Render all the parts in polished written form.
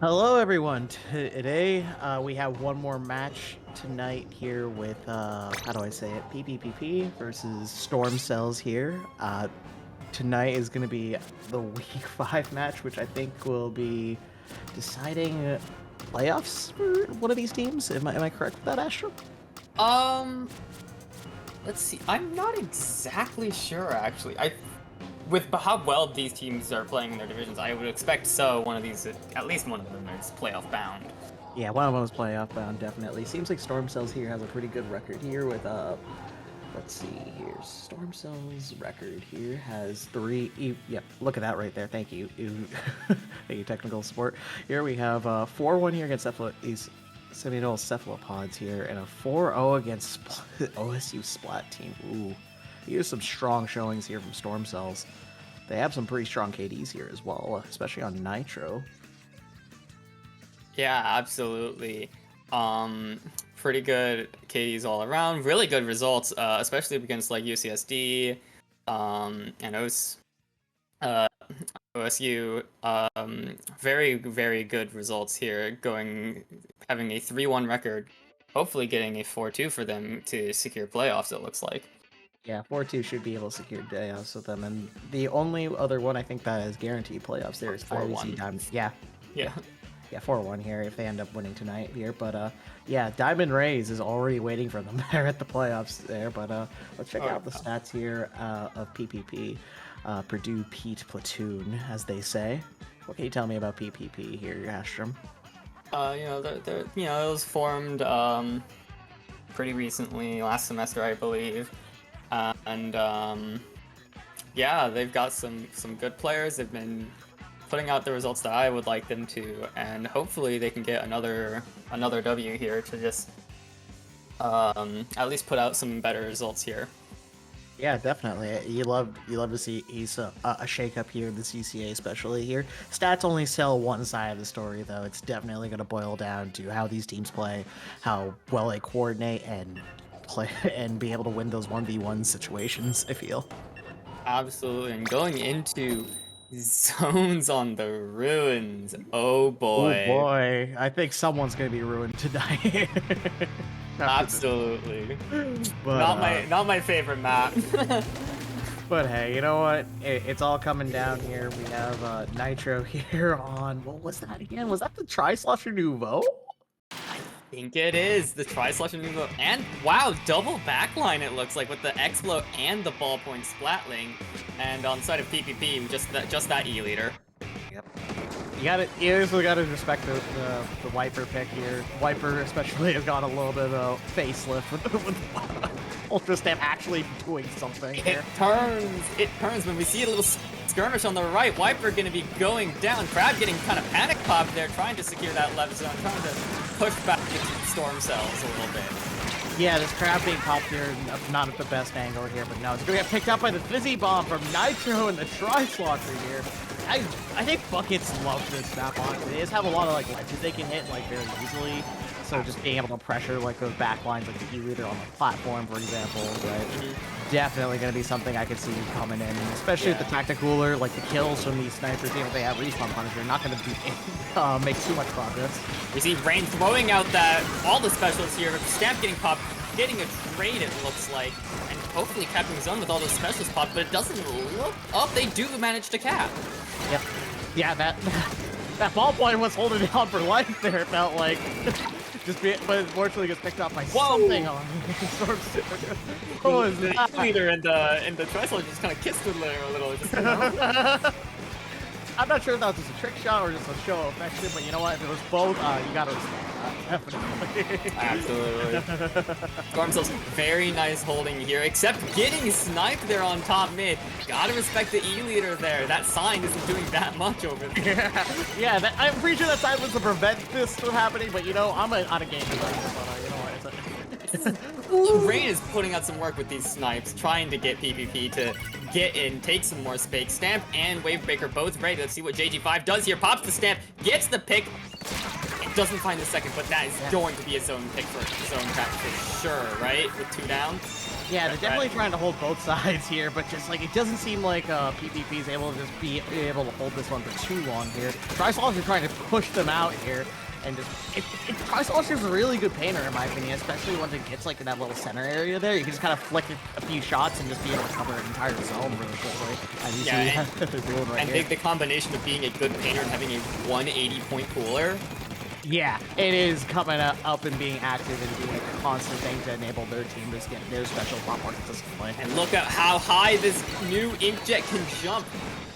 Hello, everyone. Today, we have one more match tonight here with, how do I say it? PPP versus Storm Cells here. Tonight is going to be the Week 5 match, which I think will be deciding playoffs for one of these teams. Am I correct with that, Astro? Um, let's see. I'm not exactly sure actually. With how well these teams are playing in their divisions, I would expect one of these, at least one of them is playoff bound. Yeah, one of them is playoff bound, definitely. Seems like Storm Cells here has a pretty good record here with, let's see here. Storm Cell's record here has Yep, look at that right there. Thank you. Thank you, technical support. Here we have 4-1 here against these Seminole Cephalopods here, and a 4-0 against OSU Splat Team. Ooh, here's some strong showings here from Storm Cells. They have some pretty strong KDs here as well, especially on Nitro. Yeah, absolutely. Pretty good KDs all around. Really good results, especially against like UCSD, and uh, OSU. Very, very good results here. Having a 3-1 record, hopefully getting a 4-2 for them to secure playoffs. It looks like. Yeah, 4-2 should be able to secure playoffs with them, and the only other one I think that is guaranteed playoffs there is 4-1. IBC Diamond. Yeah, Yeah. yeah, 4-1 here if they end up winning tonight here. But yeah, Diamond Rays is already waiting for them there at the playoffs there. But let's check out the stats here of PPP, Purdue Pete Platoon, as they say. What can you tell me about PPP here, Astrom? It was formed pretty recently, last semester, I believe, and yeah, they've got some good players. They've been putting out the results that I would like them to, and hopefully they can get another W here to just at least put out some better results here. Yeah, definitely. You love to see a shake-up here in the CCA, especially here. Stats only sell one side of the story, though. It's definitely going to boil down to how these teams play, how well they coordinate, and play and be able to win those 1v1 situations, I feel. Absolutely, and going into zones on the ruins. Oh Oh boy. boy, I think someone's going to be ruined tonight after this. Absolutely. But Not my favorite map. But hey, you know what? It's all coming down here. We have Nitro here on, what was that again? Was that the Tri-Slosher Nouveau? Think it is the tri-slash move, and wow, double backline it looks like with the Explo and the ballpoint splatling, and on the side of PPP, just that E leader. Yep. You also gotta respect the Wiper pick here. Wiper especially has got a little bit of a facelift with Ultra Stamp actually doing something here. It turns when we see a little skirmish on the right. Wiper gonna be going down. Crab getting kind of panic popped there, trying to secure that left zone, trying to push back the Storm Cells a little bit. Yeah, this Crab being popped here, not at the best angle here, but no, it's gonna get picked up by the Fizzy Bomb from Nitro and the Tri-Slosher here. I think Buckets love this map, honestly. They just have a lot of like ledges they can hit like very easily. So just being able to pressure like those back lines like the E-Leader on the platform, for example, right? Definitely going to be something I could see coming in, especially with the Tacticooler, like the kills from these snipers, even if they have Respawn Punisher, not going to make too much progress. We see Rain throwing out all the specials here, Stamp getting popped, getting a trade it looks like, and hopefully capping zone with all those specials popped, but it doesn't look up. They do manage to cap. Yep. Yeah, that ballpoint was holding it on for life there, it felt like. But unfortunately gets picked up by something on Storm Super. What was that? The leader and the Tri-Slosher just kind of kissed the layer a little. Just, you know? I'm not sure if that was just a trick shot or just a show of affection, but you know what? If it was both, you gotta respect that, definitely. Absolutely. Storm Cells, very nice holding here, except getting sniped there on top mid. Gotta respect the E-Leader there. That sign isn't doing that much over there. Yeah, I'm pretty sure that sign was to prevent this from happening, but you know, I'm on a game designer, but you know what? Rain is putting out some work with these snipes, trying to get PPP to get in, take some more space. Stamp and Wavebreaker both ready. Let's see what JG5 does here. Pops the Stamp, gets the pick. It doesn't find the second, but that is going to be a zone pick for zone trap for sure, right? With 2 down. Yeah, they're definitely trying to hold both sides here, but just like it doesn't seem like PPP is able to just be able to hold this one for too long here. Trisolus are trying to push them out here, and just Trisolus is a really good painter in my opinion, especially once it gets like in that little center area there. You can just kind of flick a few shots and just be able to cover an entire zone really quickly. As you see what they're doing right here. And the combination of being a good painter and having a 180 point cooler. Yeah, it is coming up and being active and being a constant thing to enable their team to get their special pop art display. And look at how high this new Inkjet can jump,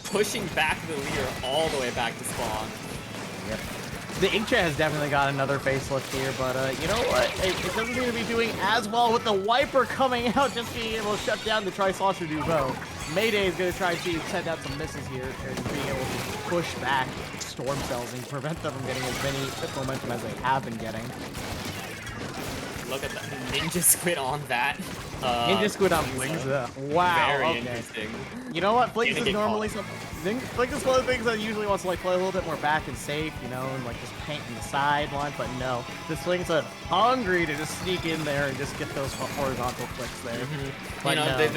pushing back the leader all the way back to spawn. Yep. The Inkjet has definitely got another facelift here, but you know what? It doesn't seem to be doing as well with the Wiper coming out, just being able to shut down the Trisalter Duvo. Mayday is going to try to send out some misses here and being able to push back Storm Cells and prevent them from getting as many momentum as they have been getting. Look at the Ninja Squid on that. Ninja Squid on Blings. Wow. Very interesting. You know what? Blings is normally something. Blings is one of the things that usually wants to like play a little bit more back and safe, you know, and like just paint in the sideline. But no, this Blings is hungry to just sneak in there and just get those horizontal clicks there. But you know, no.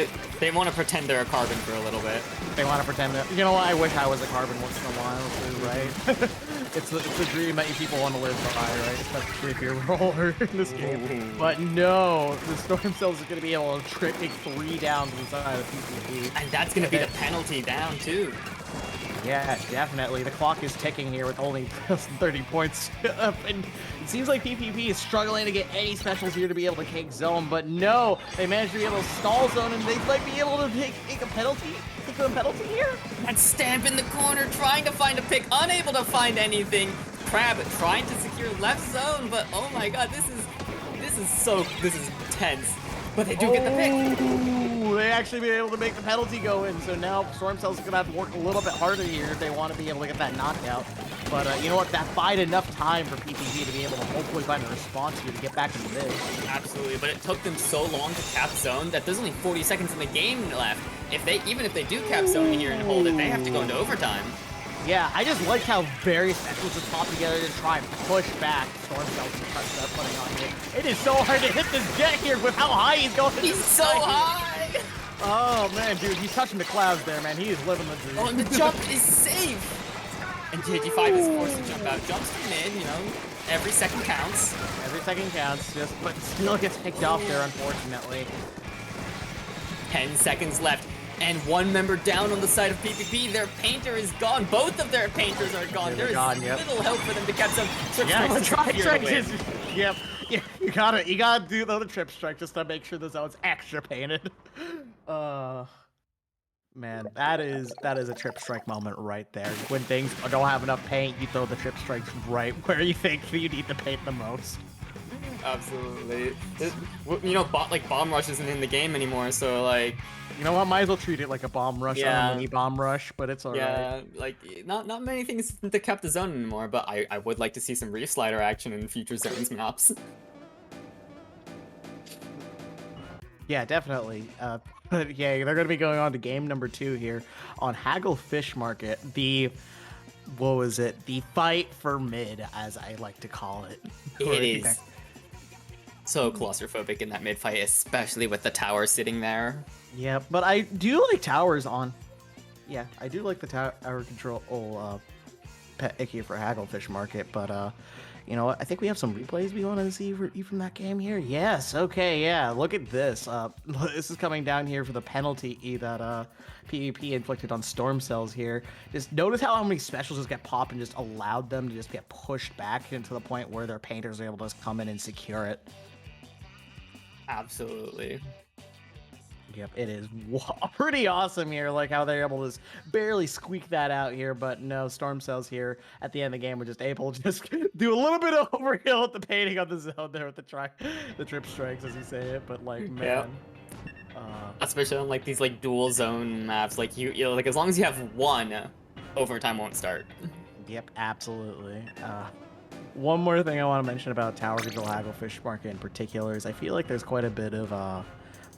they want to pretend they're a Carbon for a little bit. They want to pretend that. You know what? I wish I was a Carbon once in a while too, right? It's a dream that you people want to live by, right? Especially if you're a roller in this game. But no, the Storm Cells are going to be able to take 3 down to the side of PPP. And that's going to be the penalty down, too. Yeah, definitely. The clock is ticking here with only 30 points up. And it seems like PPP is struggling to get any specials here to be able to take zone. But no, they managed to be able to stall zone, and they might be able to take a penalty. Take a penalty here. And Stamp in the corner, trying to find a pick, unable to find anything. Crab trying to secure left zone, but oh my god, this is tense. But they do get the pick. Ooh, they actually be able to make the penalty go in. So now Storm Cells are going to have to work a little bit harder here if they want to be able to get that knockout. But you know what? That bide enough time for PPP to be able to hopefully find a response here to get back into this. Absolutely, but it took them so long to cap zone that there's only 40 seconds in the game left. Even if they do cap zone here and hold it, they have to go into overtime. Yeah, I just like how various specials just pop together to try and push back Storm Cells and touch that putting on here. It is so hard to hit this jet here with how high he's going. He's so high! Oh man, dude, he's touching the clouds there, man. He is living the dream. Oh, and the jump is safe! And JG5 is forced to jump out. Jumps to mid, you know, every second counts. Every second counts, but still gets picked off there, unfortunately. 10 seconds left. And one member down on the side of PPP. Their painter is gone. Both of their painters are gone. There is little help for them to catch some trip strikes. Yep. Yeah, you gotta do the trip strike just to make sure the zone's extra painted. Man, that is a trip strike moment right there. When things don't have enough paint, you throw the trip strikes right where you think you need to paint the most. Absolutely. You know, bomb rush isn't in the game anymore, so like. You know what? Might as well treat it like a bomb rush, a mini bomb rush, but it's alright. Yeah, like not many things that kept the zone anymore, but I would like to see some reef slider action in future zones maps. Yeah, definitely. But yeah, they're going to be going on to game number 2 here on Haggle Fish Market. What was it? The fight for mid, as I like to call it. It is so claustrophobic in that mid fight, especially with the tower sitting there. Yeah, but I do like towers on. Yeah, I do like the tower control pet here for Hagglefish Market, but you know what? I think we have some replays we want to see from that game here. Yes, okay, yeah. Look at this. This is coming down here for the penalty that PvP inflicted on Storm Cells here. Just notice how many specials just get popped and just allowed them to just get pushed back into the point where their painters are able to just come in and secure it. Absolutely. Yep, it is pretty awesome here, like how they're able to just barely squeak that out here, but no, Storm Cells here at the end of the game were just able to just do a little bit of overkill with the painting on the zone there with the trip strikes, as you say it, but like, man. Yep. Especially on like these like dual zone maps, like you know, like as long as you have one, overtime won't start. Yep, absolutely. One more thing I want to mention about Tower Control Hagglefish Market in particular is I feel like there's quite a bit of a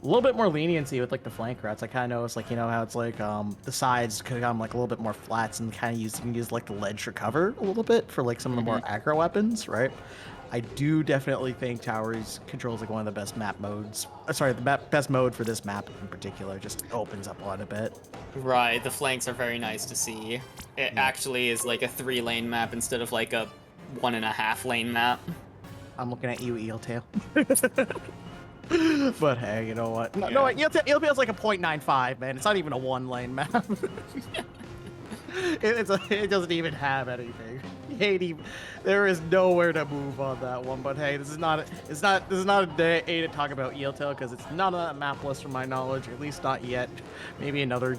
little bit more leniency with like the flank routes. I kind of noticed, like, you know how it's like the sides could become like a little bit more flats and kind of you can use like the ledge for cover a little bit for like some of the more aggro weapons, right? I do definitely think Towers controls like one of the best map modes. Sorry, the best mode for this map in particular. Just opens up quite a bit. Right, the flanks are very nice to see. It Yeah. actually is like a 3-lane map instead of like a 1.5-lane map. I'm looking at you, Eeltail. But hey, you know what? No, Yeah. no, Eeltail's like a 0.95, man. It's not even a 1-lane map. It doesn't even have anything. There is nowhere to move on that one. But hey, this is not a day to talk about Eeltail because it's not on that map list from my knowledge, at least not yet. Maybe another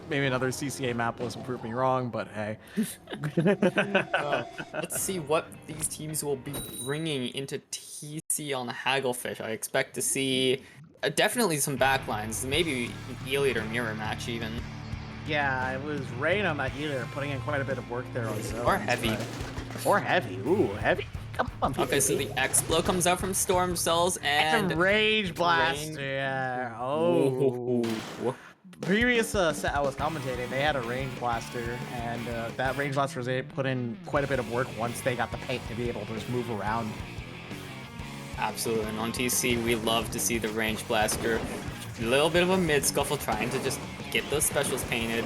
CCA map list will prove me wrong, but hey. Let's see what these teams will be bringing into TC on Hagglefish. I expect to see definitely some backlines, maybe Elite or Mirror match even. Yeah, it was Rain on that healer, putting in quite a bit of work there on Zones. Or Heavy. Or Heavy. Ooh, Heavy. Come on, PPP. Okay, so the X-Blow comes out from Storm Cells and... It's a Rage Blast. Rain. Yeah. Oh. Ooh. Previous set I was commentating, they had a Range Blaster, and that Range Blaster was able to put in quite a bit of work once they got the paint to be able to just move around. Absolutely, and on TC, we love to see the Range Blaster. A little bit of a mid-scuffle trying to just get those specials painted.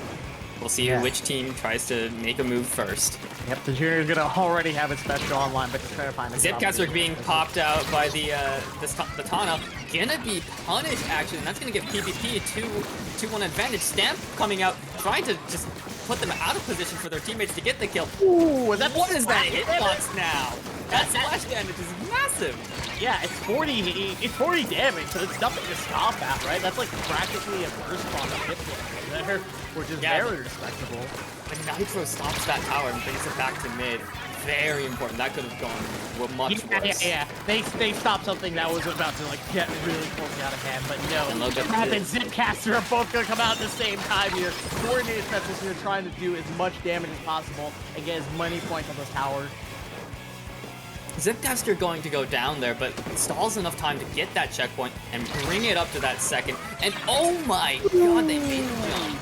We'll see which team tries to make a move first. Yep, the Junior's gonna already have its special online, but just trying to find a Zipcaster being popped out by the Tana. Gonna be punished, actually, and that's gonna give PPP a 2-1 advantage. Stamp coming out, trying to just put them out of position for their teammates to get the kill. Ooh, what is that hitbox now? That splash damage is massive. Yeah, it's 40 damage, so it's nothing to stop at, right? That's like practically a burst on a hit right there, which is very respectable. The Nitro stops that tower and brings it back to mid. Very important. That could have gone much worse. Yeah. They stopped something that was about to like get really close out of hand, but no. Trap and Zipcaster are both gonna come out at the same time here. Coordinated specials here trying to do as much damage as possible and get as many points on this tower. Zipcaster going to go down there, but stalls enough time to get that checkpoint and bring it up to that second. And oh my god, they made the jump.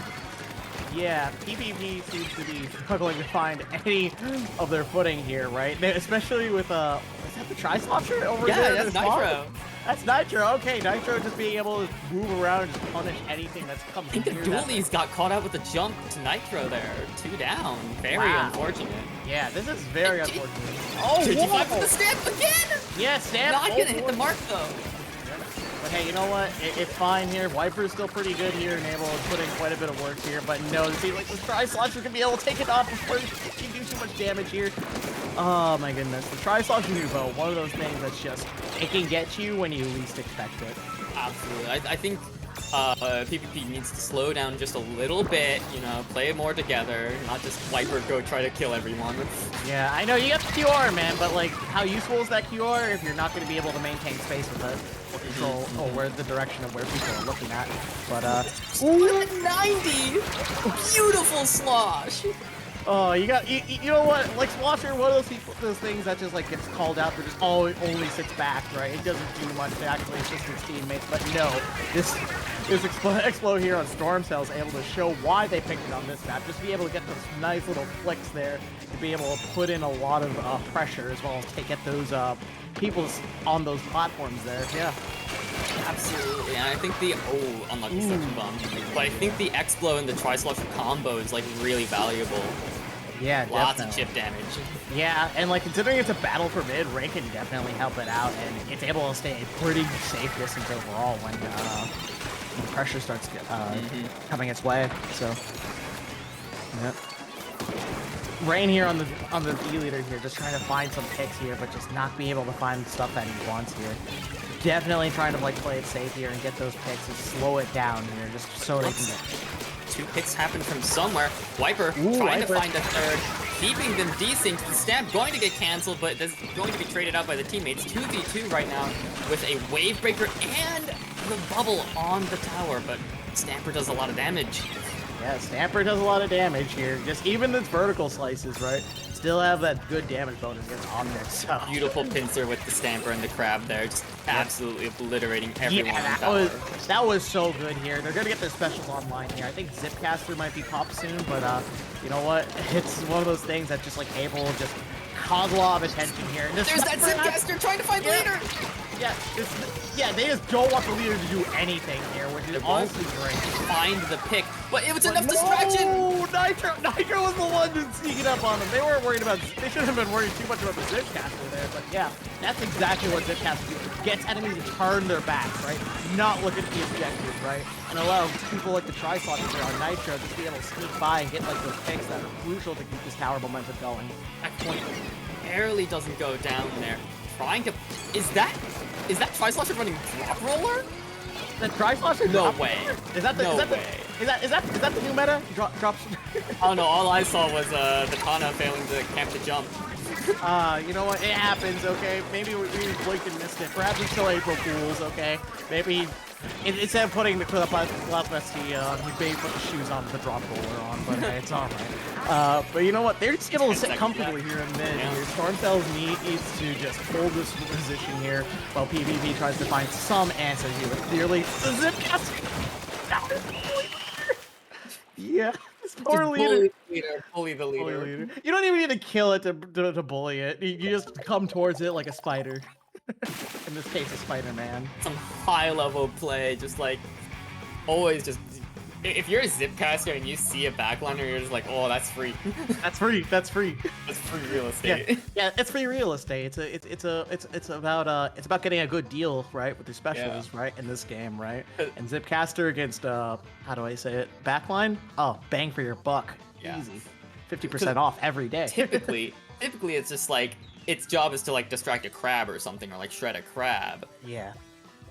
Yeah, PPP seems to be struggling to find any of their footing here, right? Especially with, is that the Tri-Slosher over there? Yeah, that's Nitro. That's Nitro. Okay, Nitro just being able to move around and just punish anything that's come I think the Dualies got caught out with a jump to Nitro there. 2 down. Very unfortunate. Yeah, this is very unfortunate. Oh, 55 for the Stamp again! Yeah, Stamp. Not gonna hit the mark, though. But hey, you know what? It's fine here. Viper's still pretty good here and able to put in quite a bit of work here. But no, it seems like this Tri-Slosher can be able to take it off before he do too much damage here. Oh my goodness. The Tri-Slosher Nuvo, one of those things that's just, it can get you when you least expect it. Absolutely. I think PPP needs to slow down just a little bit, you know, play more together, not just Viper go try to kill everyone. Yeah, I know, you got the QR, man, but like, how useful is that QR if you're not going to be able to maintain space with it? Or control, where the direction of where people are looking at. But, 190! Beautiful slosh! Oh, you know what? Like Slosher, one of those things that just like gets called out for just only sits back, right? It doesn't do much to actually assist its teammates. But no, this Explo here on Storm Cells able to show why they picked it on this map. Just to be able to get those nice little flicks there, to be able to put in a lot of pressure as well as to get those people on those platforms there. Yeah. Absolutely, and I think the unlucky suction bomb, but I think the X-Blow and the Tri-Slosher combo is like really valuable. Yeah, lots definitely. of chip damage. Yeah, and like considering it's a battle for mid, Ray can definitely help it out, and it's able to stay a pretty safe distance overall when pressure starts coming its way. So, yep. Rain here on the B leader here, just trying to find some picks here, but just not being able to find stuff that he wants here. Definitely trying to like play it safe here and get those picks and slow it down here, just so they can get. 2 picks happen from somewhere. Viper trying to find a third, keeping them desynced. The Stamp going to get canceled, but that's going to be traded out by the teammates. 2v2 right now with a Wave Breaker and the bubble on the tower, but Stamper does a lot of damage. Yeah, Stamper does a lot of damage here. Just even its vertical slices, right? still have that good damage bonus against objects. So. Beautiful pincer with the stamper and the crab there, just absolutely obliterating everyone Yeah, in tower. that was so good here. They're gonna get their specials online here. I think Zipcaster might be popped soon, but you know what? It's one of those things that just like Abel just cause a lot of attention here. And There's that Zipcaster trying to find leader! Yeah, they just don't want the leader to do anything here, which is honestly great. Find the pick, but it was enough distraction! Oh, Nitro was the one just sneaking up on them. They weren't worried about, they shouldn't have been worried too much about the Zipcaster there, but yeah, that's exactly what Zipcaster do. Gets enemies to turn their backs, right? Not look at the objective, right? And allow people like the Tri-Slotters here on Nitro just be able to sneak by and get like those picks that are crucial to keep this tower momentum going. That point barely doesn't go down there. Trying to, is that Tri-Slosher running drop roller? The Tri-Slosher? No way. Is that the the new meta? Drops. Oh no, all I saw was the Kana failing to camp the jump. You know what? It happens, okay? Maybe we blinked and missed it. Perhaps it's still April Fools, okay? Maybe instead of putting the Plasty on, he may put the shoes on, the drop roller on, but hey, it's alright. But you know what? They're just able to sit comfortably here in mid. Yeah. Stormcell's needs to just hold this position here while PPP tries to find some answer here. Clearly, the Zipcaster. Yeah. Poor leader. Bully the leader. You don't even need to kill it to bully it. You just come towards it like a spider. In this case, a Spider-Man. Some high-level play, just like always just. If you're a Zipcaster and you see a backliner, you're just like, oh, that's free. That's free. That's free. That's free real estate. Yeah, it's free real estate. It's about getting a good deal, right, with your specials, right, in this game, right? And Zipcaster against how do I say it? Backline? Oh, bang for your buck. Yeah. Easy. 50% off every day. Typically, it's just like its job is to like distract a crab or something, or like shred a crab. Yeah.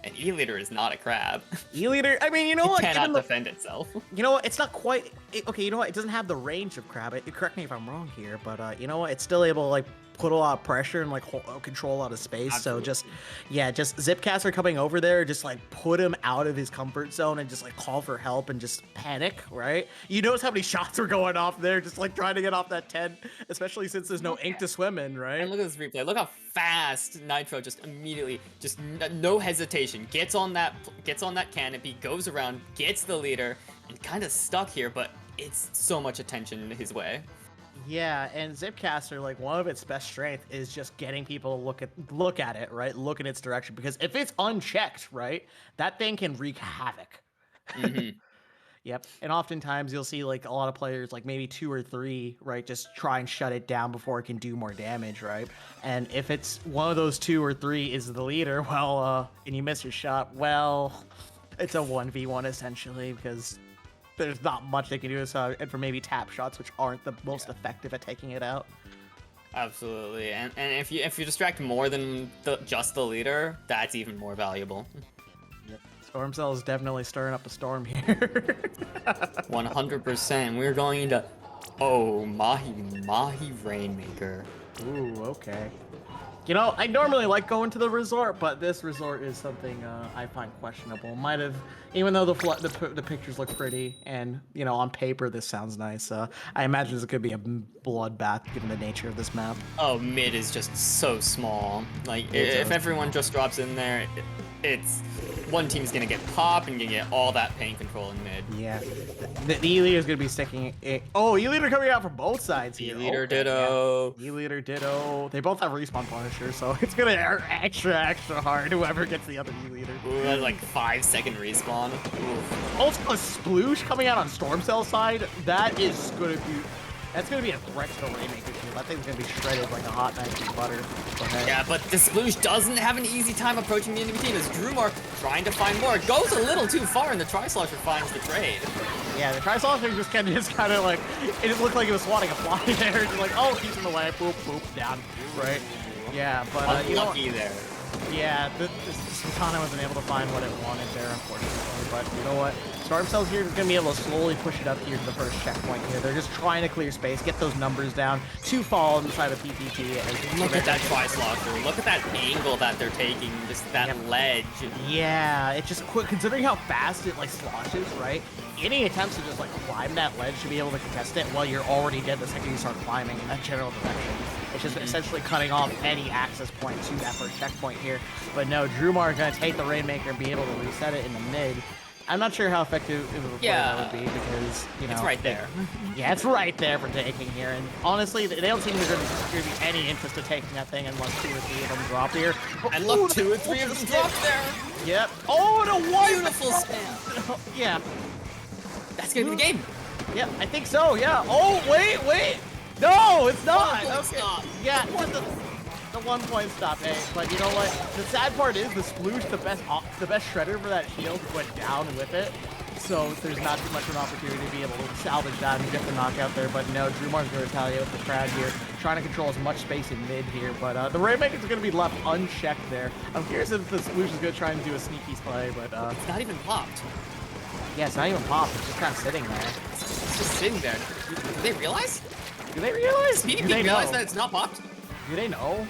And E-Leader is not a crab. E-Leader, I mean, you know what? It cannot defend itself. You know what? It's not quite... okay, you know what? It doesn't have the range of crab. Correct me if I'm wrong here, but you know what? It's still able to, like, put a lot of pressure and, like, control a lot of space. Absolutely. So just Zipcaster coming over there, just, like, put him out of his comfort zone and just, like, call for help and just panic, right? You notice how many shots were going off there, just, like, trying to get off that 10, especially since there's no ink to swim in, right? And look at this replay. Look how fast Nitro just immediately, just no hesitation, gets on that canopy, goes around, gets the leader, and kind of stuck here, but it's so much attention his way. Yeah, and Zipcaster, like, one of its best strength is just getting people to look at it, right? Look in its direction, because if it's unchecked, right, that thing can wreak havoc. Mm-hmm. Yep, and oftentimes you'll see, like, a lot of players, like, maybe 2 or 3, right, just try and shut it down before it can do more damage, right? And if it's one of those 2 or 3 is the leader, well, and you miss your shot, well, it's a 1v1 essentially, because there's not much they can do and for maybe tap shots, which aren't the most effective at taking it out. Absolutely, and if you distract more than just the leader, that's even more valuable. Yep. Stormcell is definitely stirring up a storm here. 100%. We're going into Mahi Rainmaker. Ooh, okay. You know, I normally like going to the resort, but this resort is something I find questionable. Might have, even though the pictures look pretty, and you know, on paper this sounds nice. I imagine this could be a bloodbath given the nature of this map. Oh, mid is just so small. Like, if everyone just drops in there, it's one team's gonna get pop and gonna get all that pain control in mid. Yeah, the E-Leader is gonna be sticking. Oh, E-Leader coming out from both sides here. E-Leader ditto. Yeah. E-Leader ditto. They both have respawn Punisher, so it's gonna hurt extra hard. Whoever gets the other E-Leader. Ooh, that's like 5-second respawn. Ooh. Also, a sploosh coming out on Stormcell side. That's gonna be a threat to the Rainmaker team. That thing's gonna be shredded like a hot knife through butter. Yeah, but the Sploosh doesn't have an easy time approaching the enemy team as Drumar trying to find more. It goes a little too far and the Tri-Slosher finds the trade. Yeah, the Tri-Slosher just kind of like, it just looked like it was swatting a fly there. Just like, oh, he's in the way, boop, boop, down, right? Yeah, but unlucky there. Yeah, Sultana wasn't able to find what it wanted there, unfortunately. But you know what? Storm Cells here is going to be able to slowly push it up here to the first checkpoint here. They're just trying to clear space, get those numbers down to fall inside of PPP. Look at that tri-slosher. Look at that angle that they're taking, just that ledge. Yeah, it's just quick, considering how fast it, like, sloshes, right? Any attempts to just, like, climb that ledge to be able to contest it while you're already dead the second you start climbing in that general direction. It's just essentially cutting off any access point to that first checkpoint here. But no, Drumar is going to take the Rainmaker and be able to reset it in the mid. I'm not sure how effective of a play that would be because, you know... It's right there. Yeah, it's right there for taking here. And honestly, they don't seem to be any interest in taking that thing unless 2 or 3 of them drop here. And look, 2 or 3 of them drop there. Yep. Oh, the one! Beautiful spam. Yeah. That's going to be the game. Yeah, I think so, yeah. Oh, wait! No, it's not! Okay. Stop. Yeah, just the 1 point stop, hey. But you know what? The sad part is the Sploosh, the best shredder for that shield, went down with it. So there's not too much of an opportunity to be able to salvage that and get the knockout there. But no, Drumar's going to retaliate with the crowd here, trying to control as much space in mid here. But the Rainmaker's going to be left unchecked there. I'm curious if the Sploosh is going to try and do a sneaky play, but... It's not even popped. Yeah, it's not even popped. It's just kind of sitting there. It's just sitting there. Do they realize? Do they realize? Do they realize that it's not popped? Do they know?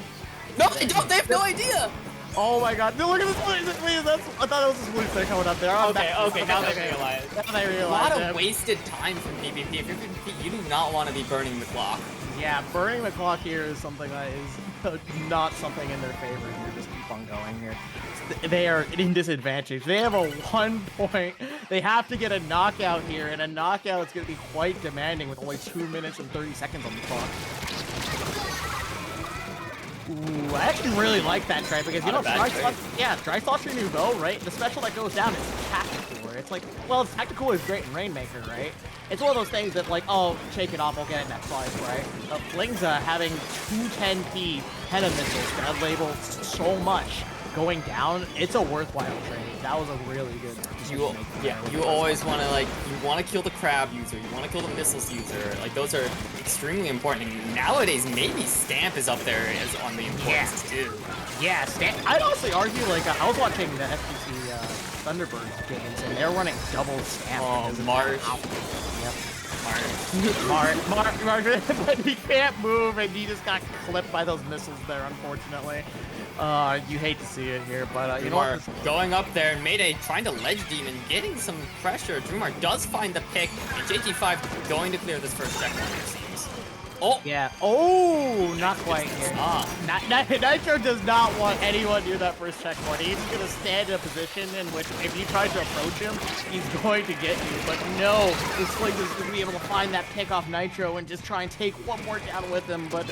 No, they don't. They have no idea. Oh my god. No, look at this. I thought it was a Sploosh thing coming up there. Okay, now they realize. Now they realize. A lot of wasted time from PPP. If you're PPP, you do not want to be burning the clock. Yeah, burning the clock here is something that is not something in their favor here. Just keep on going here. They are in disadvantage. They have a 1 point. They have to get a knockout here, and a knockout is going to be quite demanding with only 2 minutes and 30 seconds on the clock. Ooh, I actually really like that try because, you know, Dry-Slosher Nouveau, right? The special that goes down is tactical. It's like, well, tactical is great in Rainmaker, right? It's one of those things that, like, oh, shake it off, I'll get it next life, right? Flingza having 210p Pena missiles that label so much going down, it's a worthwhile trade. That was a really good you always want to, like, you want to kill the crab user, you want to kill the missiles user, like, those are extremely important. And nowadays, maybe Stamp is up there as on the importance too. Yeah, Stamp. I'd honestly argue, like, I was watching the FPC Thunderbirds games, and they're running double Stamp. Oh, Marsh. Yep. Mark, but he can't move, and he just got clipped by those missiles there, unfortunately. You hate to see it here, but you know what? Going up there, Mayday trying to ledge demon, getting some pressure. Drumar does find the pick, and JT5 going to clear this first checkpoint, it seems. Oh! Yeah. Oh, not quite here. Nitro does not want anyone near that first checkpoint. He's going to stand in a position in which if you try to approach him, he's going to get you. But no, this Sling is going to be able to find that pick off Nitro and just try and take one more down with him. But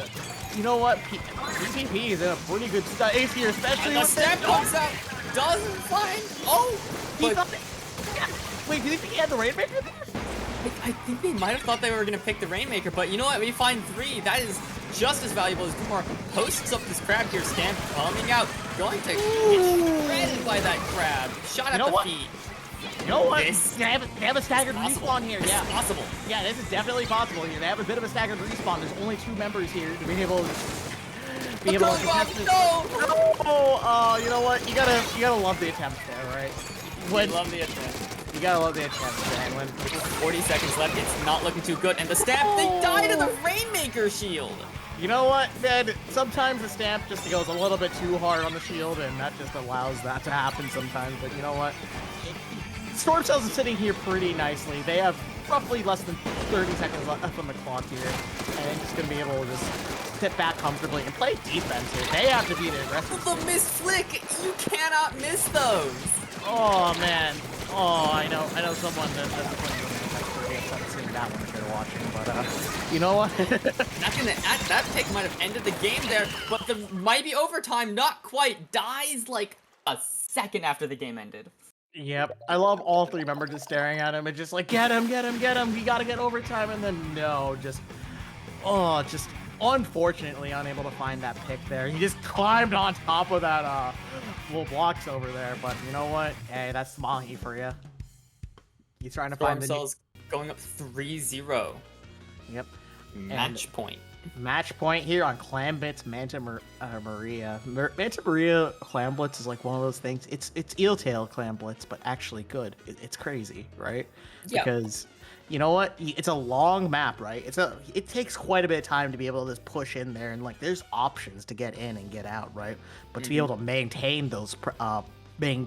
you know what? PPP is in a pretty good state here, especially and with the step comes out, doesn't find. Oh! He thought that, yeah. Wait, did he have the Rainmaker there? I think they might have thought they were going to pick the Rainmaker, but you know what? We find 3. That is just as valuable as Drumar posts up this crab here. Stamp coming out, going to get shredded by that crab. Shot at the feet. You know what? They have a staggered respawn here. This is possible. Yeah, this is definitely possible here. They have a bit of a staggered respawn. There's only 2 members here to be able to contest this. Oh, you know what? You gotta love the attempt there, right? Love the attempt. You gotta love the attempt, man. When 40 seconds left, it's not looking too good. And the Stamp, they die to the Rainmaker shield. You know what, man? Sometimes the Stamp just goes a little bit too hard on the shield, and that just allows that to happen sometimes. But you know what? Storm Cells is sitting here pretty nicely. They have roughly less than 30 seconds left on the clock here, and they're just gonna be able to just sit back comfortably and play defense here. They have to be the aggressive. The missed flick, you cannot miss those. Oh man. Oh, I know someone that's pretty upset seeing that one if they're watching, but you know what? that pick might have ended the game there, but the might be overtime, not quite. Dies like a second after the game ended. Yep, I love all 3 members just staring at him and just like, get him, we gotta get overtime, and then no, just unfortunately unable to find that pick there. He just climbed on top of that little blocks over there, but you know what? Hey, that's Mahi for you. He's trying to find the Cells going up 3-0. Yep. Match point. Match point here on Clam Blitz Maria. Manta Maria Clam Blitz is like one of those things. It's eel tail Clam Blitz, but actually good. It's crazy, right? Yeah. Because you know what? It's a long map, right? It takes quite a bit of time to be able to just push in there, and like there's options to get in and get out, right? But to be able to maintain those main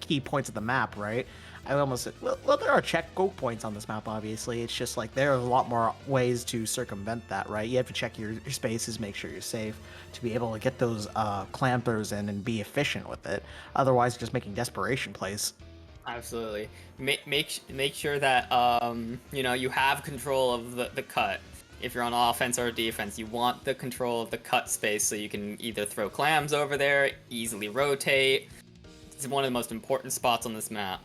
key points of the map, right? I almost said, well, there are check go points on this map, obviously. It's just like there are a lot more ways to circumvent that, right? You have to check your spaces, make sure you're safe to be able to get those clampers in and be efficient with it. Otherwise, just making desperation plays. Absolutely. Make sure that you know, you have control of the cut. If you're on offense or defense, you want the control of the cut space so you can either throw clams over there, easily rotate. It's one of the most important spots on this map.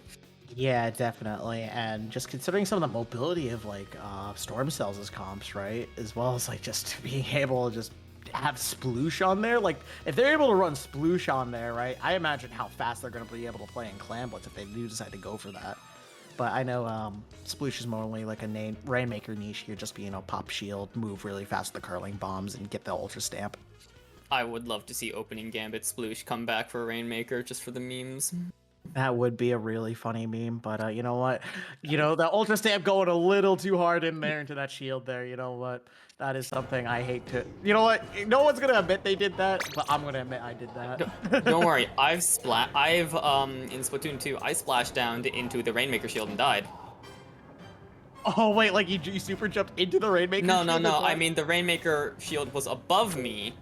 Yeah, definitely. And just considering some of the mobility of like storm cells as comps, right? As well as like just being able to just have sploosh on there. Like if they're able to run sploosh on there, right? I imagine how fast they're going to be able to play in Clam Blitz if they do decide to go for that. But I know sploosh is more only like a Rainmaker niche here, just being a pop shield, move really fast with the curling bombs, and get the ultra stamp. I would love to see opening Gambit Sploosh come back for Rainmaker just for the memes. That would be a really funny meme, but you know what? You know, the Ultra Stamp going a little too hard in there into that shield there. You know what? That is something I hate to... You know what? No one's going to admit they did that, but I'm going to admit I did that. Don't worry, in Splatoon 2, I splashed down into the Rainmaker shield and died. Oh, wait, like you super jumped into the Rainmaker No, shield? no, no, I mean the Rainmaker shield was above me,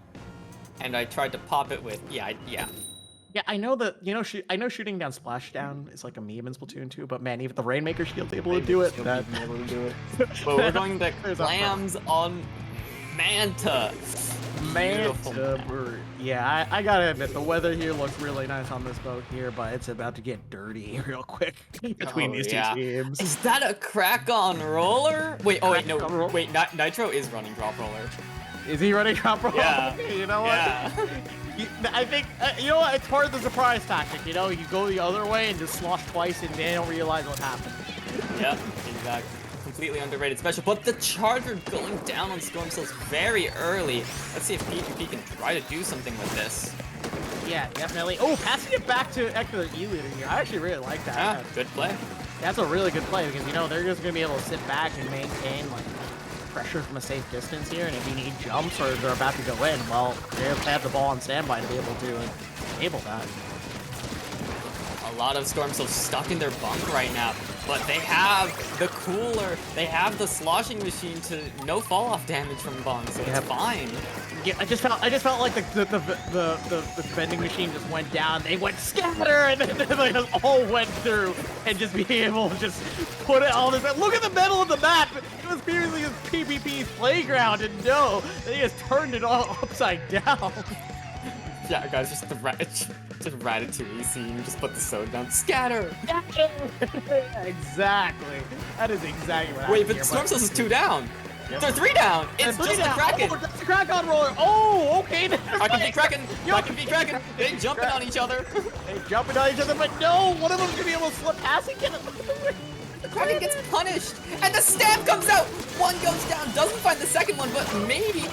and I tried to pop it with... Yeah. Yeah, I know that, you know, I know shooting down Splashdown is like a meme in Splatoon 2, but man, even the Rainmaker shield's able to do it. But we're going to clams on Manta. Manta. Yeah, I gotta admit, the weather here looks really nice on this boat here, but it's about to get dirty real quick between these two teams. Is that a crack-on roller? Wait, oh wait, no, wait, Nitro is running drop roller. Is he running drop roller? Yeah. You know what? Yeah. I think, you know what, it's part of the surprise tactic, you know? You go the other way and just slosh twice and they don't realize what happened. Yep, exactly. Completely underrated special, but the Charger going down on Storm Cells very early. Let's see if PPP can try to do something with this. Yeah, definitely. Oh, passing it back to Ector E-Leader here. I actually really like that. Yeah, good play. That's a really good play because, you know, they're just going to be able to sit back and maintain, like, pressure from a safe distance here, and if you need jumps or they're about to go in, well, they have the ball on standby to be able to enable that. A lot of Storm Cells stuck in their bunk right now, but they have the cooler, they have the sloshing machine to no fall off damage from bunk, so it's fine. Yeah, I just felt like the vending machine just went down. They went scatter, and then they just all went through, and just be able to just put it all this. Look at the middle of the map. It was previously just PPP's playground, and no, they just turned it all upside down. Yeah, guys, just Ratatouille scene. Just put the soda down. Scatter. Exactly. That is exactly what. Wait, but Storm Cells is 2 down. Yep. They're 3 down! It's just a Kraken! Oh, that's the Kraken roller! Oh, okay! Kraken v Kraken! They jumping on each other! They jumping on each other, but no! One of them's gonna be able to slip past and get it! The Kraken gets punished! And the stamp comes out! One goes down, doesn't find the second one, but maybe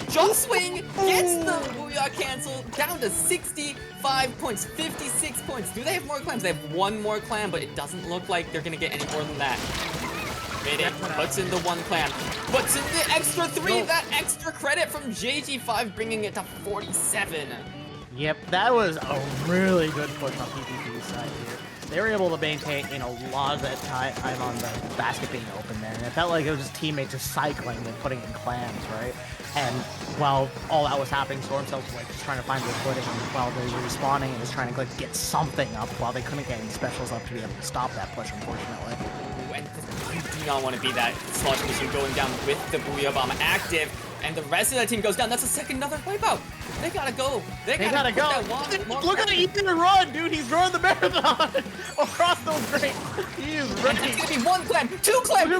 Jaw Swing gets the Booyah cancel down to 65 points, 56 points. Do they have more clams? They have one more clam, but it doesn't look like they're gonna get any more than that. Mayday puts in the 1 clam, puts in the extra 3, that extra credit from JG5 bringing it to 47. Yep, that was a really good push on PPP's side here. They were able to maintain a lot of that time on the basket being open there, and it felt like it was just teammates just cycling and putting in clams, right? And while all that was happening, Storm Cells was like just trying to find their footing while they were respawning and just trying to like get something up while they couldn't get any specials up to be able to stop that push, unfortunately. And you do not want to be that slosh machine going down with the Booyah Bomb active, and the rest of that team goes down. That's another wipeout. They gotta go. They gotta go. Look at Ethan run, dude. He's running the marathon across those grates. He is running. And it's gonna be 1 clam, 2 clam, 3.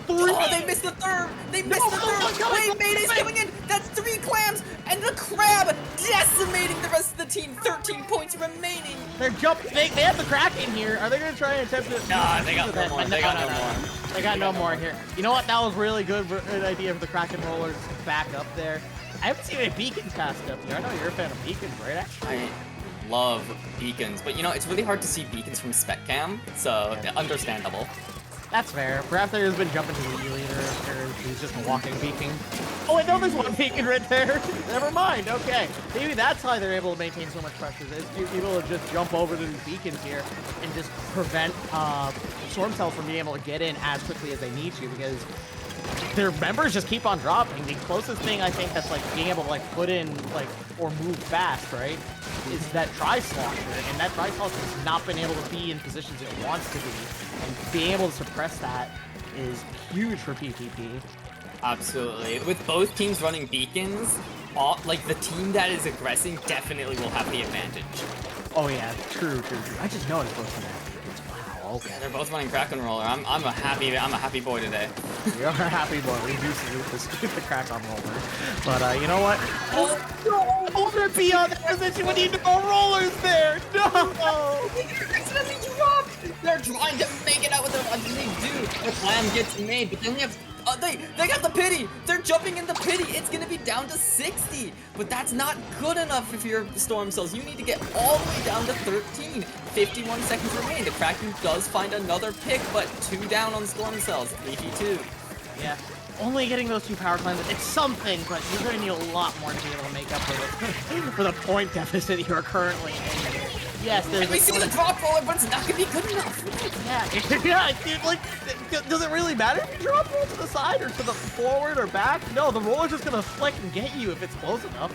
Oh, they missed the 3rd. They missed the 3rd. Wait, Mayday's coming in. That's 3 clams, and the crab decimating the rest of the team. 13 points remaining. They're jumping. They have the Kraken here. Are they gonna try and attempt to? Nah, they got no more. They got no more. They got no more here. You know what? That was really good idea for the Kraken rollers back up there. I haven't seen any beacons passed up here. I know you're a fan of beacons, right? Actually. I love beacons, but you know, it's really hard to see beacons from spec cam, so understandable. That's fair. Perhaps there's been jumping to the E leader, or he's just a walking beacon. Oh, I know there's one beacon right there. Never mind. Okay, maybe that's how they're able to maintain so much pressure. Is able to just jump over to these beacons here and just prevent storm cells from being able to get in as quickly as they need to, because their members just keep on dropping. The closest thing I think that's like being able to like put in like or move fast, right, is that tri-slosher, and that tri-slosher has not been able to be in positions it wants to be, and being able to suppress that is huge for PPP. Absolutely. With both teams running beacons, like the team that is aggressing definitely will have the advantage. Oh yeah, true. I just noticed both of them. Wow, okay. They're both running Kraken Roller. I'm a happy boy today. You're a happy boy. We do see the crack on roller. But you know what? Oh, no! Over beyond that position, we need to go rollers there. No! Accidentally dropped. They're trying to make it out with them. They do. The clam gets made, but then we have. They got the pity. They're jumping in the pity. It's gonna be down to 60, but that's not good enough if you're Storm Cells. You need to get all the way down to 13. 51 seconds remain. The Kraken does find another pick, but 2 down on Storm Cells. 3v2. Yeah. Only getting those 2 power climbs, it's something, but you're going to need a lot more to be able to make up for the point deficit you are currently in. Yes, there's. We see the drop roller, but it's not going to be good enough. Yeah, like, does it really matter if you drop roll to the side or to the forward or back? No, the roller's just going to flick and get you if it's close enough.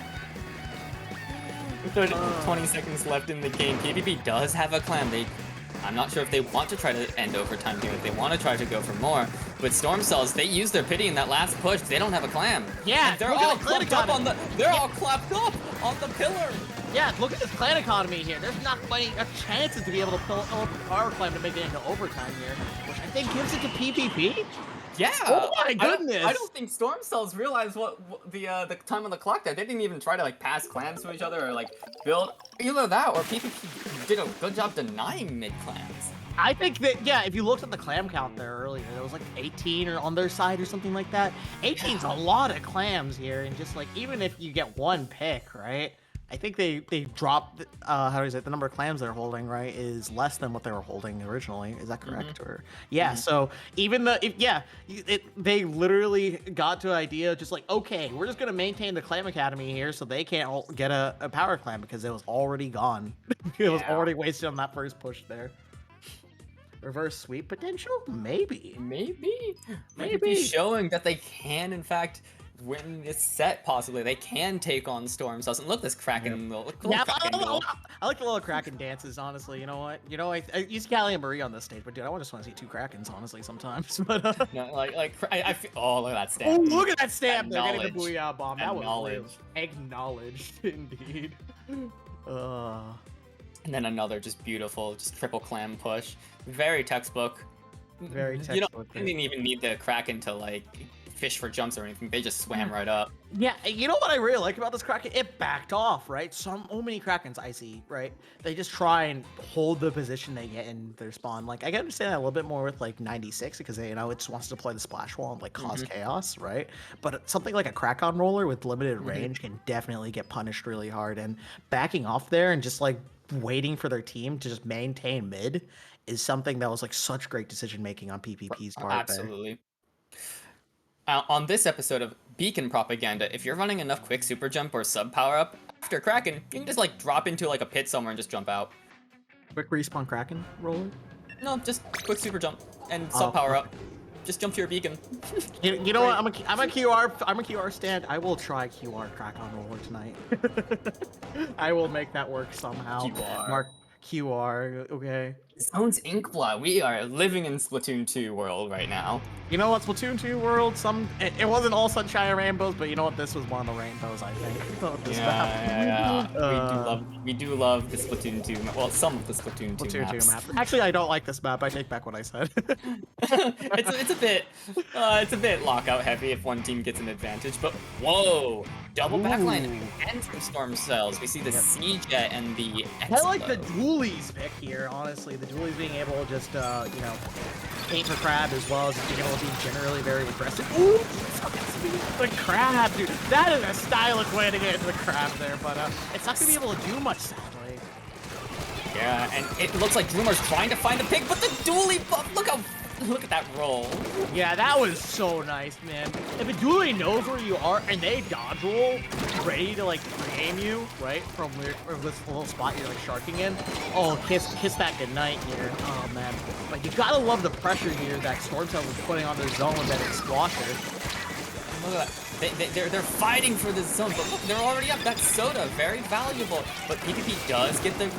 20 seconds left in the game. PPP does have a clam. I'm not sure if they want to try to end overtime here, if they want to try to go for more. But Storm Cells, they used their pity in that last push. They don't have a clam. Yeah, and they're all clapped up on the. They're all clapped up on the pillar. Yeah, look at this clan economy here. There's not many chances to be able to pull a power climb to make it into overtime here, which I think gives it to PPP. Yeah. Oh my goodness. I don't think Storm Cells realized what the time on the clock there. They didn't even try to like pass clams to each other or like build either that, or PPP did a good job denying mid clams. I think that, yeah, if you looked at the clam count there earlier, there was like 18 or on their side or something like that. 18's a lot of clams here, and just like even if you get one pick, right? I think they dropped how is it, the number of clams they're holding, right, is less than what they were holding originally. Is that correct? Or yeah, so even they literally got to an idea just like, okay, we're just gonna maintain the clam academy here so they can't get a power clam because it was already gone. It was already wasted on that first push there. Reverse sweep potential? Maybe showing that they can in fact win this set. Possibly they can take on Storm Cells. And look, this Kraken I like the little Kraken dances, honestly. You know what? I use Callie and Marie on this stage, but dude, I just want to see 2 Krakens, honestly, sometimes. But no, I feel, oh, look at that stamp. Oh, look at that stamp! They're getting the Booyah Bomb. That was acknowledged, indeed. And then another just beautiful, just triple clam push. Very textbook. Very textbook. You didn't even need the Kraken to like fish for jumps or anything. They just swam right up. Yeah, you know what I really like about this Kraken? It backed off, right? So many Krakens I see, right? They just try and hold the position they get in their spawn. Like, I can understand that a little bit more with like 96 because it just wants to play the splash wall and like cause chaos, right? But something like a Kraken roller with limited range can definitely get punished really hard. And backing off there and just like waiting for their team to just maintain mid is something that was like such great decision making on PPP's part. Absolutely. On this episode of Beacon Propaganda, if you're running enough quick super jump or sub power up after Kraken, you can just like drop into like a pit somewhere and just jump out. Quick respawn Kraken roller? No, just quick super jump and sub power up. Just jump to your beacon. You know what? I'm a QR stand. I will try QR Kraken roller tonight. I will make that work somehow. QR. Mark QR. Okay. Zone's Inkblot. We are living in Splatoon 2 world right now. You know what, Splatoon 2 world, it wasn't all sunshine and rainbows, but you know what, this was one of the rainbows, I think. This map. Yeah. We do love the Splatoon 2 map. Well, some of the Splatoon 2 Splatoon 2 maps. map. Actually, I don't like this map. I take back what I said. it's a bit lockout heavy if one team gets an advantage, but whoa! Double backline and from Storm Cells. We see the C-Jet and the I like the Explo. dualies pick here, honestly. The dualies being able to just, you know, paint for crab as well as being able to be generally very aggressive. Ooh, the crab, dude. That is a stylish way to get into the crab there, but it's not gonna be able to do much, sadly. Yeah, and it looks like Droomer's trying to find the pick, but the dually buff. Look at that roll. Yeah, that was so nice, man. If a duelie knows where you are and they dodge roll, ready to like pre-aim you, right, from this little spot you're like sharking in, oh, kiss that goodnight here. Oh man, like you gotta love the pressure here that Storm Cell was putting on their zone with that explosion. Look at that. They're fighting for this zone, but look, they're already up. That soda, very valuable. But PPP does get the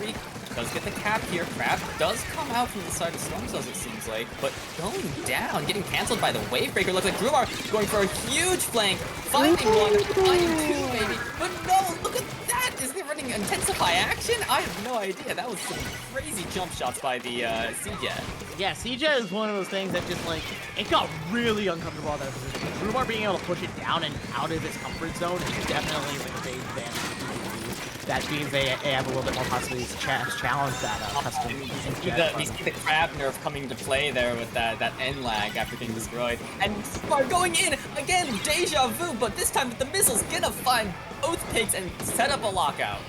cap here. Crab does come out from the side of Storm Cells, it seems like, but going down, getting canceled by the Wave Breaker. Looks like Drumar going for a huge flank, finding one, finding two maybe, but no, look at that! Is they running Intensify action? I have no idea. That was some crazy jump shots by the C-Jet. Yeah, CJ is one of those things that just like, it got really uncomfortable in that position. Drumar being able to push it down and out of his comfort zone is definitely like a big advantage. That means they have a little bit more possibilities to challenge that custom. You see the crab nerf coming to play there with that end lag after being destroyed. And Smart going in again, deja vu, but this time with the missiles, gonna find both pigs and set up a lockout.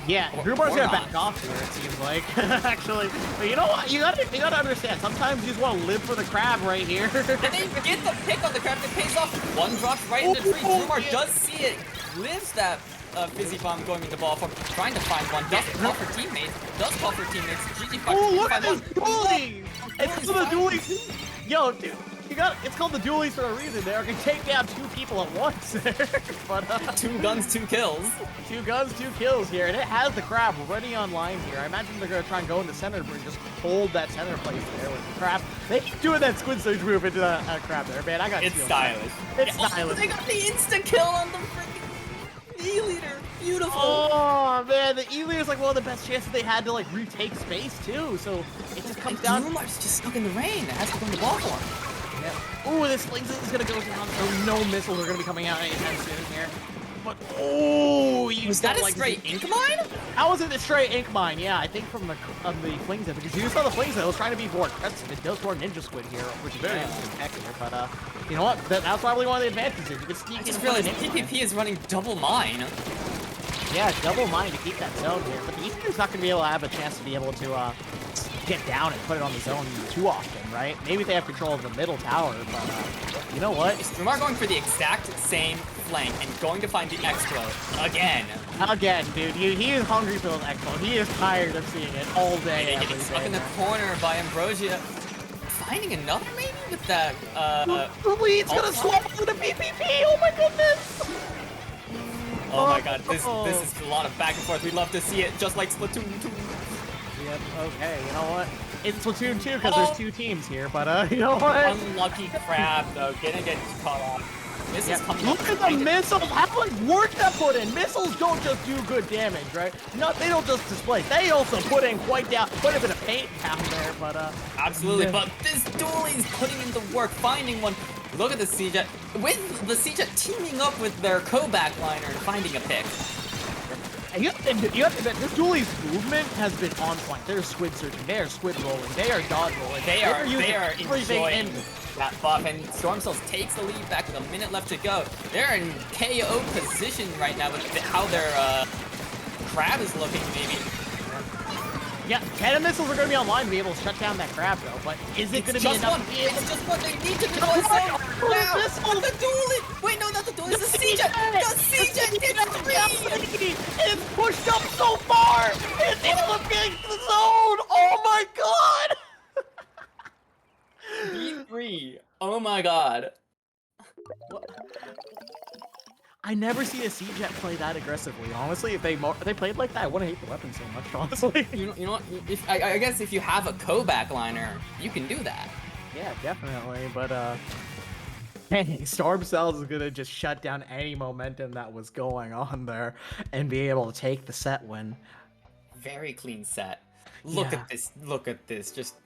Yeah, Drumar's gonna back off here, it seems like. Actually, but you know what? You gotta understand. Sometimes you just want to live for the crab right here. And they get the pick on the crab that pays off. One drops right into the tree. Drumar does see it, lives that Fizzy Bomb going into ball form, trying to find one. Doesn't call for teammates. Does call for teammates. GG Fox. Oh, look at this duelie! It's called the dualies. Yo, dude, it's called the dualies for a reason. They can take down two people at once. But 2 guns, 2 kills. 2 guns, 2 kills here, and it has the crab already online here. I imagine they're gonna try and go in the center and just hold that center place there with the crab. They keep doing that squid surge move into that crab there, man. I got. It's stylish. It's stylish. They got the insta kill on the freaking E-leader. Beautiful. Oh man, the E-leader is like one of the best chances they had to like retake space too. So it just comes down. Drumar's just stuck in the rain. It has to go in the ball form. Yeah. Ooh, this Slings is gonna go down. So no missiles are gonna be coming out anytime soon here. But oh, you was that a straight ink mine? How was it a straight ink mine? Yeah, I think from the flings there, because you saw the flings there. It was trying to be more aggressive. It does more ninja squid here, which is very interesting tech here. But you know what? That's probably one of the advantages. You can sneak in. I just realized PPP is running double mine. Yeah, double mine to keep that zone here. But the E-leader's not gonna be able to have a chance to be able to get down and put it on the zone too often, right? Maybe they have control of the middle tower, but you know what? Drumar going for the exact same flank and going to find the Explo again. Again, dude. He is hungry for those Explo. He is tired of seeing it all day, And every getting stuck day. in the corner by Ambrosia. Finding another maybe with that, The lead's gonna swap to the PPP! Oh my goodness! Oh my god, this is a lot of back and forth. We love to see it, just like Splatoon 2. Yep, okay, you know what? It's Splatoon 2 because there's 2 teams here, but you know what? Unlucky crab, though, gonna get caught off. Missiles coming Look up at the behind it. missiles! How much work that put in? Missiles don't just do good damage, right? No, they don't just displace. They also put in quite a bit of paint down there, but Absolutely, yeah. but this duelie's putting in the work, finding one. Look at the C-Jet. With the C-Jet teaming up with their co-backliner and finding a pick. And you have to admit, this duelie's movement has been on point. They're squid searching, they are squid rolling, they are dodge rolling. They are everything enjoying in. that buff, and Storm Cells takes the lead back with a minute left to go. They're in KO position right now with how their crab is looking, maybe. Yeah, cannon missiles are going to be online to be able to shut down that crab, though. But is it going to be enough? It's just one. They need to deploy now. But the duelie. Wait, no, not the duelie. It's the C-Jet. The C-Jet gets 3. It's pushed up so far. It's able to get into the zone. Oh my god. B3. Oh my god. I never see a C-Jet play that aggressively. Honestly, if they played like that, I wouldn't hate the weapon so much, honestly. You know what? If I guess if you have a co-backliner, you can do that. Yeah, definitely, but hey, Storm Cells is gonna just shut down any momentum that was going on there and be able to take the set win. Very clean set. Look Yeah. at this. Look at this. Just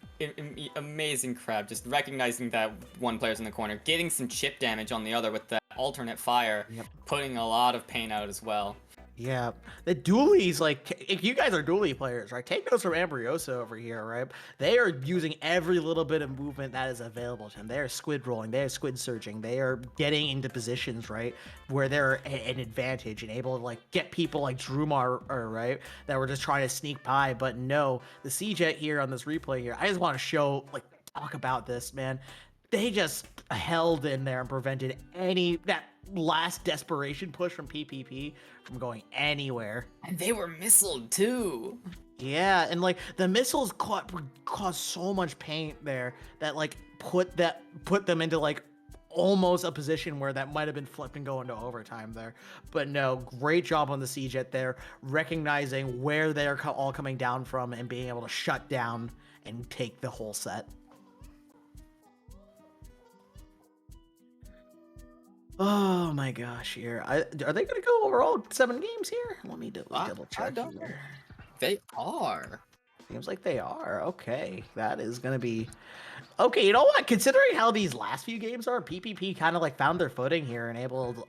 amazing crab. Just recognizing that one player's in the corner, getting some chip damage on the other with that alternate fire, Yep. putting a lot of pain out as well. Yeah, the dualies, like, if you guys are dualie players, right? Take notes from Ambriosa over here, right? They are using every little bit of movement that is available to them. They are squid rolling, they are squid surging, they are getting into positions, right, where they're an advantage and able to, like, get people like Drumar, right, that were just trying to sneak by. But no, the C-Jet here on this replay here, I just want to show, like, talk about this, man. They just held in there and prevented that last desperation push from PPP from going anywhere. And they were missiled too. Yeah, and like the missiles caused so much pain there that like put them into like almost a position where that might have been flipped and go into overtime there. But no, great job on the C-Jet there, recognizing where they're all coming down from and being able to shut down and take the whole set. Oh my gosh, here. Are they going to go over all 7 games here? Let me double check. I don't know. Here. They are. Seems like they are. Okay, that is going to be... Okay, you know what? Considering how these last few games are, PPP kind of like found their footing here and able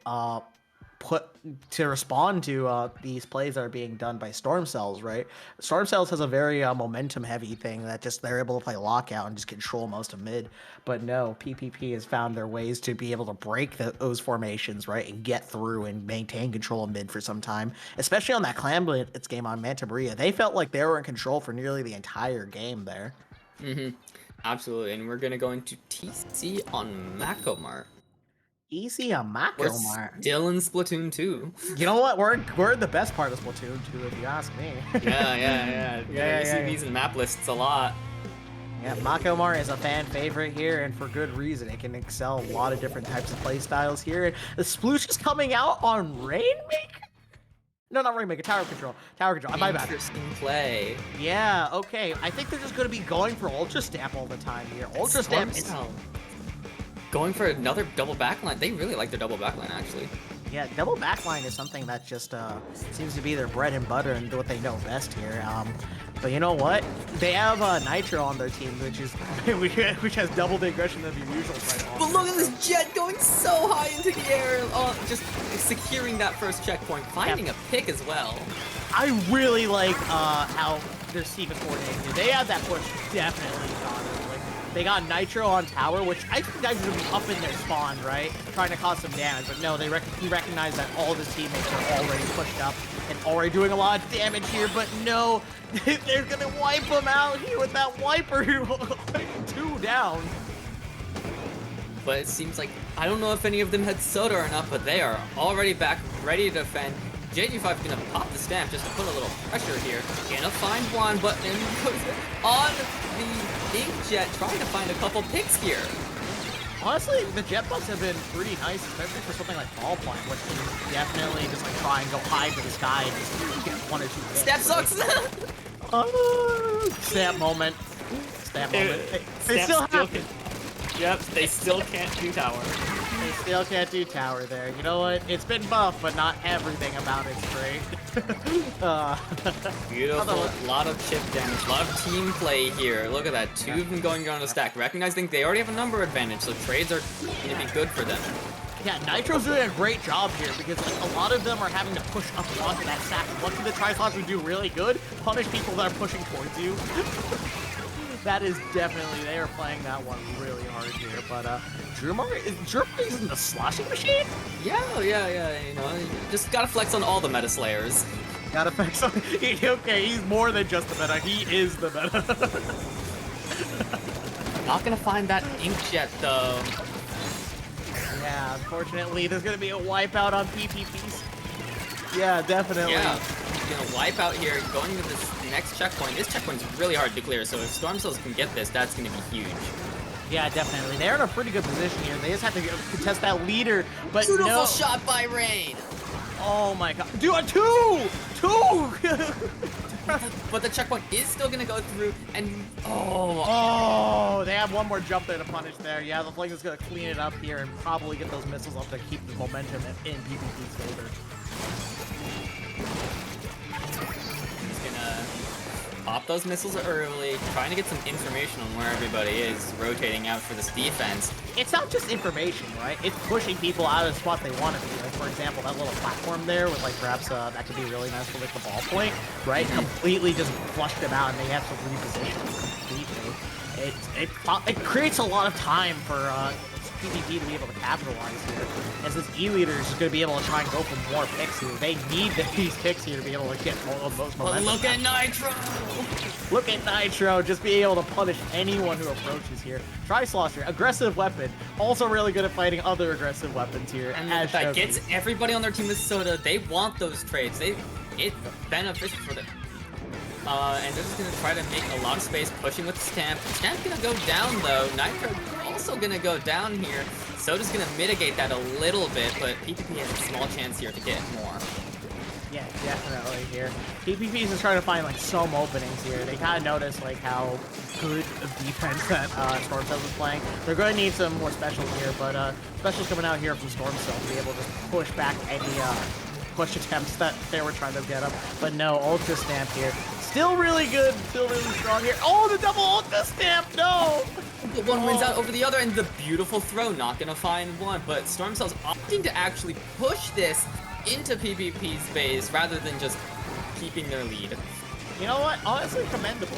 to respond to these plays that are being done by Storm Cells, right? Storm Cells has a very momentum heavy thing that just they're able to play lockout and just control most of mid. But no, PPP has found their ways to be able to break those formations, right, and get through and maintain control of mid for some time. Especially on that Clan Blitz game on Manta Maria, they felt like they were in control for nearly the entire game there. Absolutely, and we're gonna go into TC on Macomart. Easy on We're Macomart. still in Splatoon 2. You know what? We're the best part of Splatoon 2, if you ask me. Yeah. You see these in map lists a lot. Yeah, Macomart is a fan favorite here, and for good reason. It can excel a lot of different types of play styles here. The sploosh is coming out on Rainmaker? No, not Rainmaker, Tower Control. Tower Control, my bad. Interesting play. Yeah, okay. I think they're just going to be going for Ultra Stamp all the time here. Ultra Stamp is... Going for another double backline. They really like their double backline, actually. Yeah, double backline is something that just seems to be their bread and butter and what they know best here. But you know what? They have Nitro on their team, which has double the aggression of your usuals right now. But look at this Jet going so high into the air, just securing that first checkpoint, finding a pick as well. I really like how their team is coordinated. They have that push definitely on it. They got Nitro on tower, which I think guys are going to be up in their spawn, right? Trying to cause some damage. But no, he recognized that all of his teammates are already pushed up and already doing a lot of damage here. But no, they're going to wipe him out here with that wiper. 2 down. But it seems like, I don't know if any of them had soda or not, but they are already back, ready to defend. JG5 is gonna pop the stamp just to put a little pressure here. Gonna find one, but then goes on the Inkjet, trying to find a couple picks here. Honestly, the jet bugs have been pretty nice, especially for something like ball plant, which can definitely just like try and go high to the sky and just get 1 or 2 hits. Step sucks! Stamp moment. Stamp moment. They still happen. Yep, they still can't do tower. They still can't do tower there. You know what? It's been buff, but not everything about it's great. Beautiful. A lot of chip damage. A lot of team play here. Look at that. 2 of them going down a stack. Recognizing they already have a number advantage, so trades are going to be good for them. Yeah, Nitro's doing a great job here because like, a lot of them are having to push up onto that stack. One thing the Triceratops would do really good, punish people that are pushing towards you. That is definitely, they are playing that one really hard here. But Drumar isn't the sloshing machine? Yeah, you know, you just gotta flex on all the meta slayers. Gotta flex on, okay, he's more than just the meta, he is the meta. Not gonna find that Inkjet though. Yeah, unfortunately, there's gonna be a wipeout on PPPs. Yeah, definitely. Yeah, he's gonna wipe out here, going to this next checkpoint. This checkpoint's really hard to clear, so if Storm Cells can get this, that's gonna be huge. Yeah, definitely. They're in a pretty good position here. They just have to contest that leader, but Beautiful no. shot by Rain. Oh my god. Dude, a two! Two! But the checkpoint is still gonna go through, and Oh, they have one more jump there to punish there. Yeah, the Fling is going to clean it up here and probably get those missiles up to keep the momentum in PPP's favor. he's gonna pop those missiles early, trying to get some information on where everybody is rotating out for this defense. It's not just information, right? It's pushing people out of the spot they want to be. Like, for example, that little platform there with, like, perhaps that could be really nice for, like, the ball point, right? Completely just flushed them out, and they have to reposition completely. It creates a lot of time for PPP to be able to capitalize here, as this E-leader is just going to be able to try and go for more picks here. They need these picks here to be able to get all of those momentum. But look at Nitro! Look at Nitro, just being able to punish anyone who approaches here. Tri-Slosh here, aggressive weapon, also really good at fighting other aggressive weapons here. And as that showcased. gets everybody on their team with Soda. They want those trades. It's beneficial for them. And they're just gonna try to make a lot of space, pushing with Stamp. Stamp's gonna go down though. Nitro also gonna go down here. Soda's gonna mitigate that a little bit, but PPP has a small chance here to get more. Yeah, definitely here. PPP is just trying to find like some openings here. They kind of notice like how good of defense that Storm Cells is playing. They're going to need some more specials here, but specials coming out here from Storm Cells to be able to just push back any push attempts that they were trying to get up. But no, Ultra Stamp here. Still really good, still really strong here. Oh, the double Ultra Stamp, no! One wins out over the other, and the beautiful throw, not gonna find one, but Storm Cells opting to actually push this into PPP's base rather than just keeping their lead. You know what? Honestly, commendable.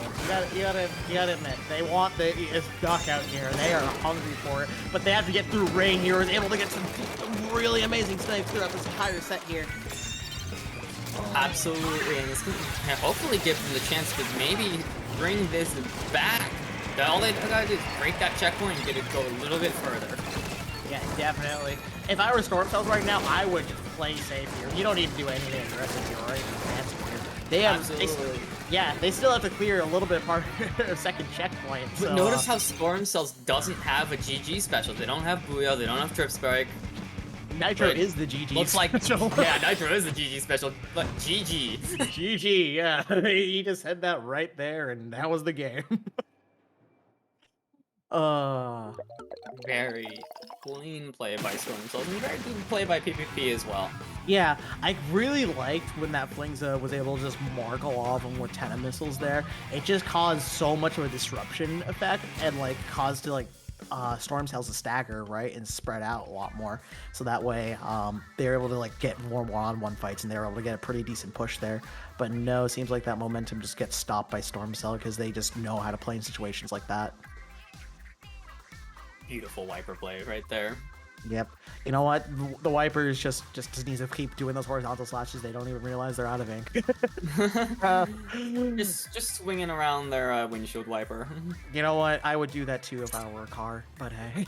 You gotta admit, they want the duck out here. They are hungry for it, but they have to get through Rain here. Was able to get some really amazing snipes throughout this entire set here. Absolutely, and this can hopefully give them the chance to maybe bring this back. All they gotta do is break that checkpoint and get it go a little bit further. Yeah, definitely. If I were Storm Cells right now, I would just play safe here. You don't need to do anything aggressive here or anything fancy here. They have, they still have to clear a little bit part of second checkpoint. So, But notice how Storm Cells doesn't have a GG special. They don't have Booyah, they don't have Trip Spike. Nitro But is the GG looks like, special. yeah, Nitro is the GG special, but GG. GG, yeah. He just said that right there, and that was the game. Very clean play by Storm Cells, and very good play by PPP as well. Yeah, I really liked when that Flingza was able to just mark all of them with 10 missiles there. It just caused so much of a disruption effect and like caused to like Storm Cells to stagger, right, and spread out a lot more. So that way they were able to like get more one-on-one fights and they were able to get a pretty decent push there. But no, it seems like that momentum just gets stopped by Storm Cell because they just know how to play in situations like that. Beautiful wiper play right there. Yep. You know what? The Wipers just needs to keep doing those horizontal slashes. They don't even realize they're out of ink. Just swinging around their windshield wiper. You know what? I would do that too if I were a car, but hey.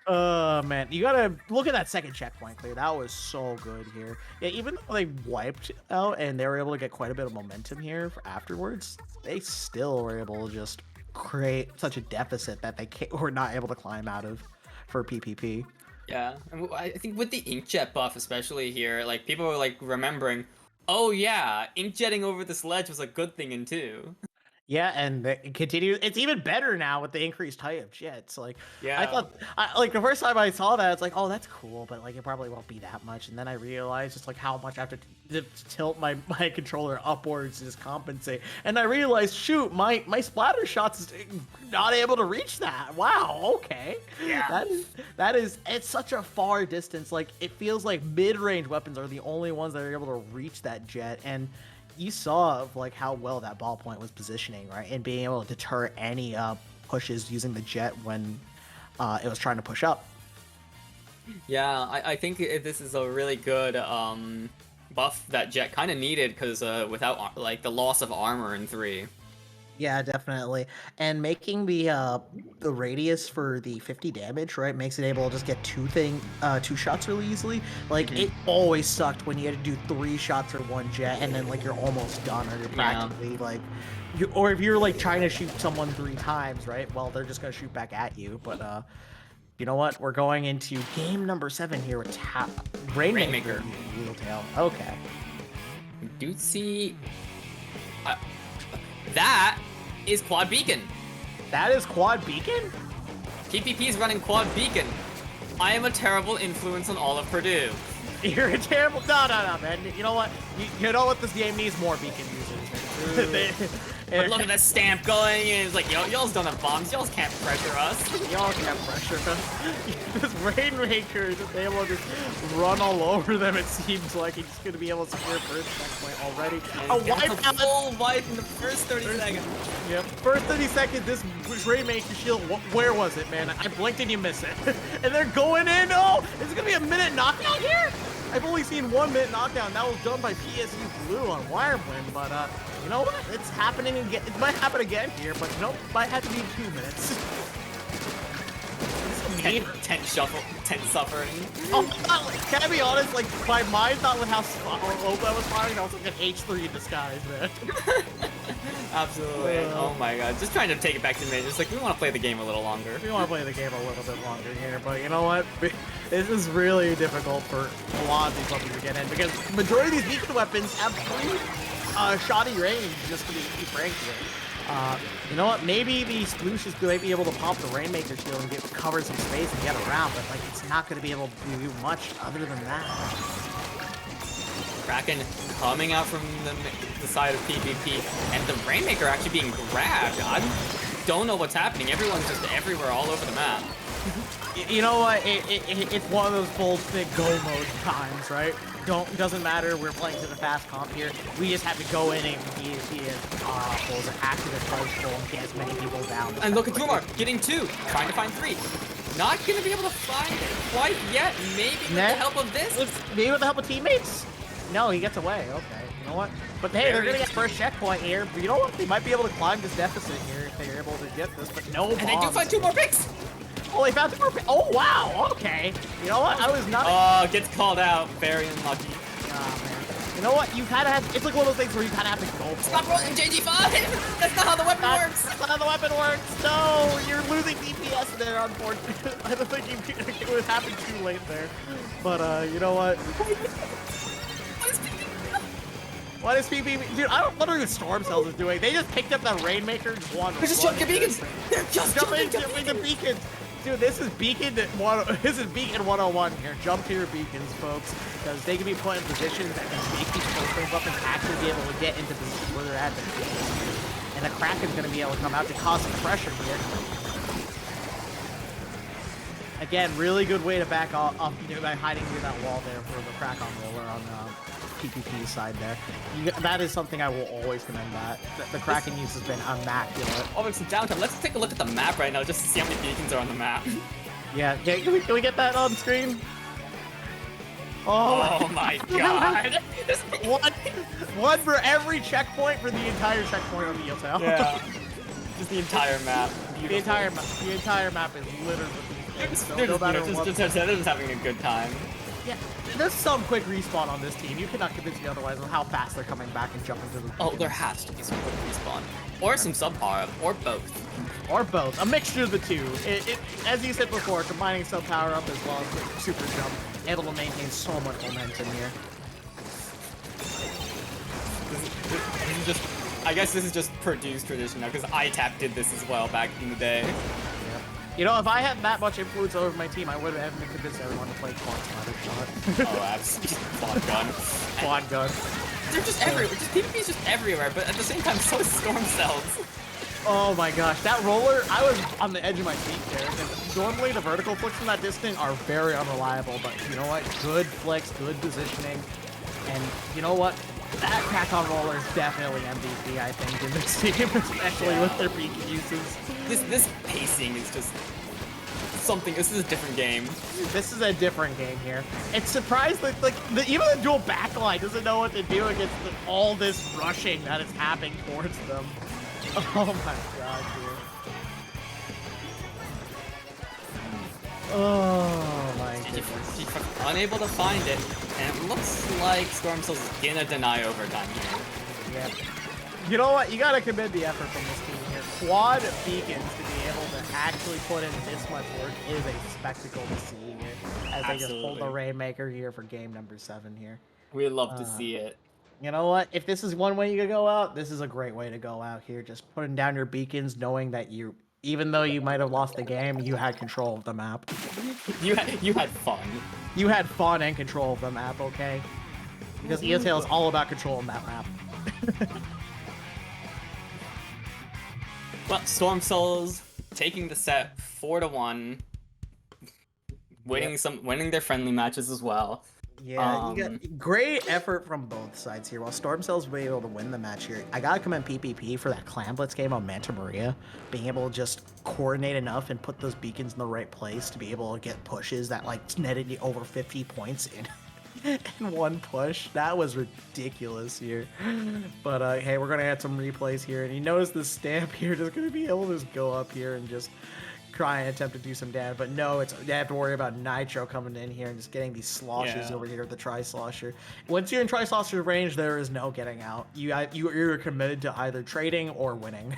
Oh, man. You gotta look at that second checkpoint clear. That was so good here. Yeah, even though they wiped out and they were able to get quite a bit of momentum here for afterwards, they still were able to just create such a deficit that they were not able to climb out of for PPP. Yeah, and I think with the inkjet buff especially here, like people were like remembering, oh yeah, inkjetting over this ledge was a good thing in 2. Yeah, and it continues. It's even better now with the increased height of jets. Like, Yeah. I thought, like the first time I saw that, it's like, oh, that's cool, but like it probably won't be that much. And then I realized just like how much I have to tilt my controller upwards to just compensate. And I realized, shoot, my splatter shots is not able to reach that. Wow, okay. Yeah. That is it's such a far distance. Like it feels like mid-range weapons are the only ones that are able to reach that jet. And you saw of like how well that ballpoint was positioning, right, and being able to deter any pushes using the jet when it was trying to push up. Yeah, I think this is a really good buff that Jet kind of needed because without like the loss of armor in 3. Yeah, definitely. And making the radius for the 50 damage, right, makes it able to just get two shots really easily. Like Mhm. it always sucked when you had to do 3 shots or 1 jet and then like you're almost done or you're Yeah. practically like or if you're like trying to shoot someone 3 times, right? Well, they're just gonna shoot back at you. But you know what? We're going into game number 7 here with Rainmaker Rainmaker. Wheeltail. Okay. Do see. Uh, that is Quad Beacon. That is Quad Beacon? PPP is running Quad Beacon. I am a terrible influence on all of Purdue. You're a terrible. No, man. You know what? You know what this game needs more Beacon users. But look at that stamp going, and it's like, y'all's don't have bombs. Y'all can't pressure us. Y'all can't pressure us. This Rainmaker is just able to just run all over them, it seems like. He's just going to be able to secure first checkpoint already. A wipe That's a full wipe in the first 30 seconds. Yep. First 30 seconds, this Rainmaker shield, where was it, man? I blinked and you miss it. And they're going in. Oh, is it going to be a minute knockdown here? I've only seen 1 minute knockdown. That was done by PSU Blue on Wireblend, but you know what? It's happening again. It might happen again here, but nope, might have to be 2 minutes. Tent suffering. Oh, can I be honest? Like, my mind thought with how low I was firing, that was like an H3 in disguise, man. Absolutely. Oh my god. Just trying to take it back to mid. Just like, we want to play the game a little longer. We want to play the game a little bit longer here, but you know what? This is really difficult for a lot of these weapons to get in, because the majority of these beacon weapons have pretty shoddy range, just to be frank here. You know what? Maybe the Sploosh is going to be able to pop the Rainmaker shield and cover some space and get around, but like it's not going to be able to do much other than that. Kraken coming out from the side of PPP, and the Rainmaker actually being grabbed. I don't know what's happening. Everyone's just everywhere, all over the map. You know what? It's one of those bold thick go mode times, right? Doesn't matter. We're playing to the fast comp here. We just have to go in and be as active as possible and get as many people down. And look at Drumar getting 2, trying to find 3. Not gonna be able to find it quite yet. Maybe with the help of this. Maybe with the help of teammates. No, he gets away. Okay, you know what? But hey, they're gonna get first checkpoint here. But you know what? They might be able to climb this deficit here if they're able to get this. But no bombs. And they do find 2 more picks. Oh, they found 2 more. Oh wow. Okay. You know what? I was not. Oh, gets called out. Very unlucky. Ah, man. You know what? You kind of have. It's like one of those things where you kind of have to go for Stop it. rolling JG5. That's not how the weapon works. That's not how the weapon works. No, you're losing DPS there, unfortunately. I don't think it would happen too late there. But you know what? What is PPP? Dude, I don't wonder what Storm Cells is doing. They just picked up that Rainmaker and just wanted to They're just jumping beacons. They're just jumping the beacons. Dude, this is Beacon 101 here. Jump to your beacons, folks, because they can be put in positions that can make these close weapons actually be able to get into positions where they're at. And the Kraken's going to be able to come out to cause some pressure here. Again, really good way to back off by hiding near that wall there for the Kraken roller on PPP's side there. That is something I will always commend that. The Kraken use has been immaculate. Oh, it's some downtime. Let's take a look at the map right now just to see how many beacons are on the map. Yeah, can we get that on screen? Oh my god. one for every checkpoint for the entire checkpoint on the Wheeltail. Yeah. Just the entire map. The entire map is littered with these things. So They're no matter just, what. they're just having a good time. Yeah, there's some quick respawn on this team. You cannot convince me otherwise of how fast they're coming back and jumping to the. Oh, there has to be some quick respawn. Or some subpower up, or both. Or both. A mixture of the two. As you said before, combining sub power up as well as quick super jump, able to maintain so much momentum here. This is just, I guess this is just Purdue's tradition now, because ITAP did this as well back in the day. Yep. You know, if I had that much influence over my team, I would have convinced everyone to play Quad Splatter Shot. Oh, absolutely. Quad gun. Quad gun. They're just everywhere. Just PvP is just everywhere, but at the same time, so is Storm Cells. Oh my gosh, that roller, I was on the edge of my seat there. Normally the vertical flicks from that distance are very unreliable, but you know what? Good flicks, good positioning, and you know what? That Kraken roller is definitely MVP, I think, in this team, especially with their peak uses. This pacing is just something. This is a different game. This is a different game here. It's surprised that even the dual backline doesn't know what to do against all this rushing that is happening towards them. Oh my god, dude. Oh my goodness. She's unable to find it, and it looks like Storm Souls is gonna deny overtime here. Yeah. You know what? You gotta commend the effort from this team here. Quad beacons to be able to actually put in this much work is a spectacle to see here. As they just pulled the Absolutely. Rainmaker here for game number 7 here. We love to see it. You know what? If this is one way you could go out, this is a great way to go out here. Just putting down your beacons, knowing that you, even though you might have lost the game, you had control of the map. You had fun. You had fun and control of the map, okay? Because ESL is all about controlling that map. Well, Storm Souls taking the set 4-1, winning their friendly matches as well. Yeah, you got great effort from both sides here. While Storm Cells were able to win the match here, I gotta commend PPP for that Clan Blitz game on Manta Maria, being able to just coordinate enough and put those beacons in the right place to be able to get pushes that like netted you over 50 points in one push. That was ridiculous here. But hey, we're gonna add some replays here, and you notice the stamp here just gonna be able to just go up here and just try and attempt to do some damage, but no, they have to worry about Nitro coming in here and just getting these sloshes over here with the Tri-Slosher. Once you're in Tri-Slosher range, there is no getting out. You're committed to either trading or winning.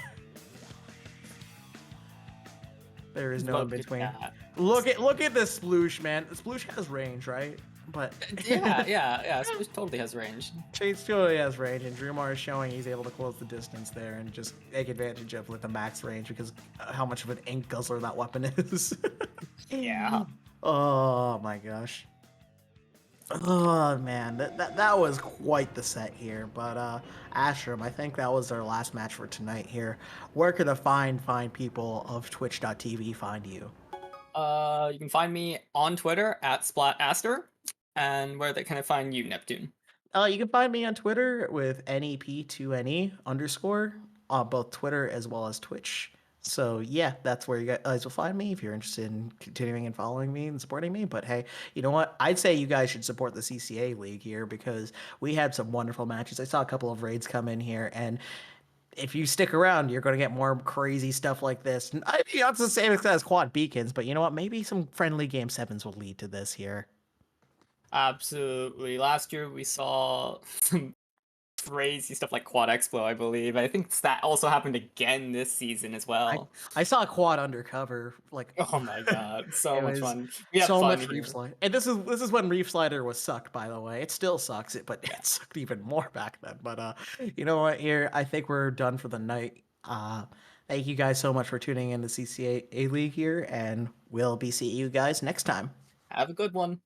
There is no in between. Look at this Sploosh, man. Sploosh has range, right? But yeah. Sploosh totally has range. Chase totally has range, and Drumar is showing he's able to close the distance there and just take advantage of with the max range because how much of an ink guzzler that weapon is. Yeah. Oh my gosh. Oh man, that was quite the set here. But Ashram, I think that was our last match for tonight here. Where could the fine people of Twitch.tv find you? You can find me on Twitter at SplatAster. And where can I find you, Neptune? You can find me on Twitter with NEP2NE _ on both Twitter as well as Twitch. So yeah, that's where you guys will find me if you're interested in continuing and following me and supporting me. But hey, you know what? I'd say you guys should support the CCA League here because we had some wonderful matches. I saw a couple of raids come in here, and if you stick around, you're going to get more crazy stuff like this. I mean, not the same extent as quad beacons, but you know what? Maybe some friendly game 7s will lead to this here. Absolutely. Last year we saw some crazy stuff like Quad Expo, I believe. I think that also happened again this season as well. I saw a quad undercover, like Oh my god, so much fun. We have so fun much here. Reef Slider. And this is when Reef Slider was sucked, by the way. It still sucks it, but it sucked even more back then. But you know what, here I think we're done for the night. Thank you guys so much for tuning in to CCA League here, and we'll be seeing you guys next time. Have a good one.